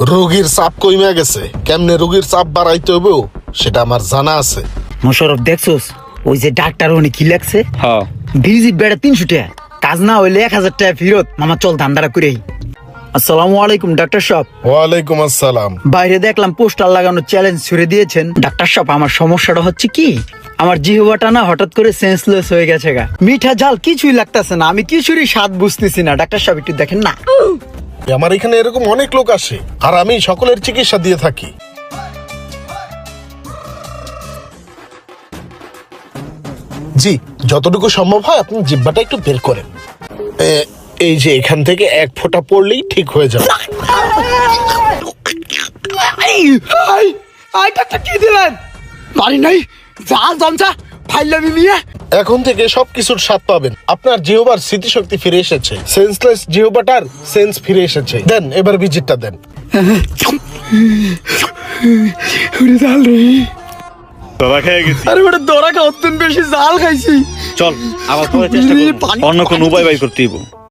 রোগীর চাপ কইমা গেছে, কেমনে রোগীর চাপ বাড়াইতে হইব সেটা আমার জানা আছে। মোশারফ দেখছোস ওই যে ডাক্তার উনি কি লাগছে? হ্যাঁ ভিজিট বেড়া 300 টাকা, কাজ না হইলে 1000 টাকা ফেরত। মামা চল ধান্দারা করেই। আসসালামু আলাইকুম ডাক্তার সাহেব। ওয়ালাইকুম আসসালাম। বাইরে দেখলাম পোস্টার লাগানো চ্যালেঞ্জ ছুড়ে দিয়েছেন। ডাক্তার সাহেব আমার সমস্যাটা হচ্ছে কি, আমার জিহ্বাটা না হঠাৎ করে সেন্সলেস হয়ে গেছে গা। মিঠা ঝাল কিছুই লাগতেছে না, আমি কিছুরই স্বাদ বুঝতেছি না। ডাক্তার সাহেব একটু দেখেন না। আমার এখানে এরকম অনেক লোক আসে আর আমি সকলের চিকিৎসা দিয়ে থাকি। জি, যতটুকু সম্ভব হয় আপনি জিহ্বাটা একটু বের করেন। এই যে এখান থেকে এক ফোঁটা পড়লেই ঠিক হয়ে যাবে। ডাক্তার কি দিলেন? পারি নাই, জাল জমচা ফাইলামি মিয়া। এখন থেকে সবকিছুর স্বাদ পাবেন। আপনার জিহ্বার স্মৃতিশক্তি ফিরে এসেছে, সেন্সলেস জিহ্বাটার সেন্স ফিরে এসেছে। দেন এবার ভিজিটটা দেন। জাল রে, বাবা খেয়ে গেছি। আরে বেটা দরা খাওয়ার বেশি জাল খাইছি। চল আবার পরে চেষ্টা পানি- করব, অন্য কোনো উপায় বাই করতে হইব।